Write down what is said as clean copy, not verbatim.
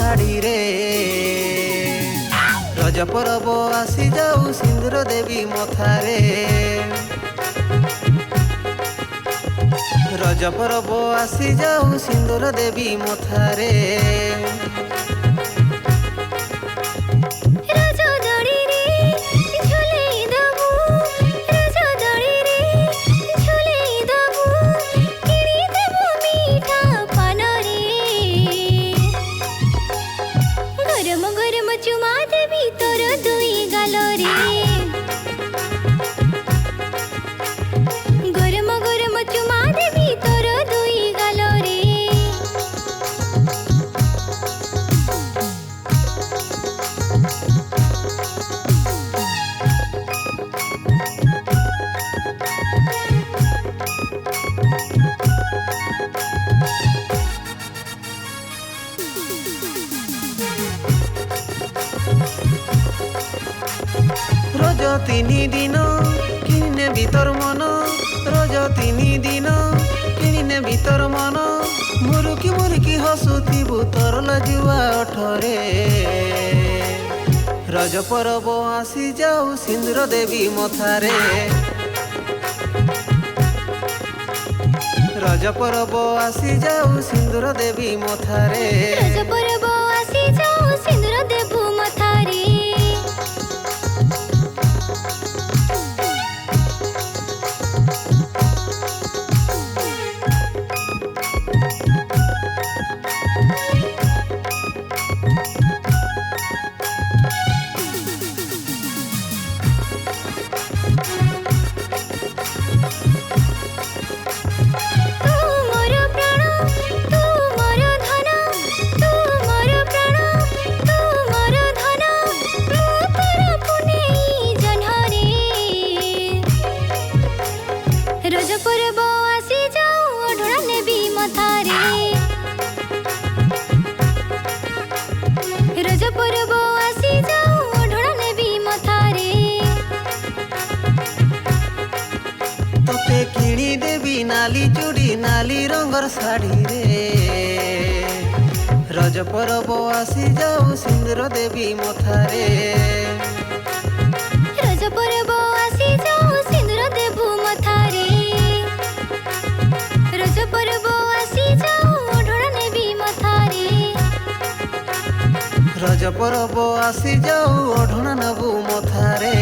शाढ़ी रे रज परब आसी जाऊ सिंदूर देवी मथारे रज परब आसी जाऊ सिंदूर देवी मथारे चुमा देवी तोर दुई गाल रे गरम गरम चुमा देवी तोर दुई गाल रे रज तीनी दिन किने भीतर मन रज तीनी दिन किने भीतर मन मुरुकी मुरुकी हसुथिबु तोर लजुआ ओठरे रज परब आसी जाऊ सिंदूर देवी मथारे रज परब आसी जाऊ सिंदूर देवी मथारे रज परब आसी जाऊ सिंदूर देबु मथारे रज परब आसी जाऊ ओढ़ना नेबी मथारे रज परब आसी जाऊ ओढ़ना नेबी मथारे तोते किणी देवी नाली चूड़ी नाली रंगर शाढ़ी रे रज परब आसी जाऊ सिंदूर देवी मथारे रज परब आसी जाऊ सिंदूर देबु मथारे रज परब आसी जाऊ ओढ़ना नेबी मथारे रज परब आसी जाऊ ओढ़ना नबु मथारे।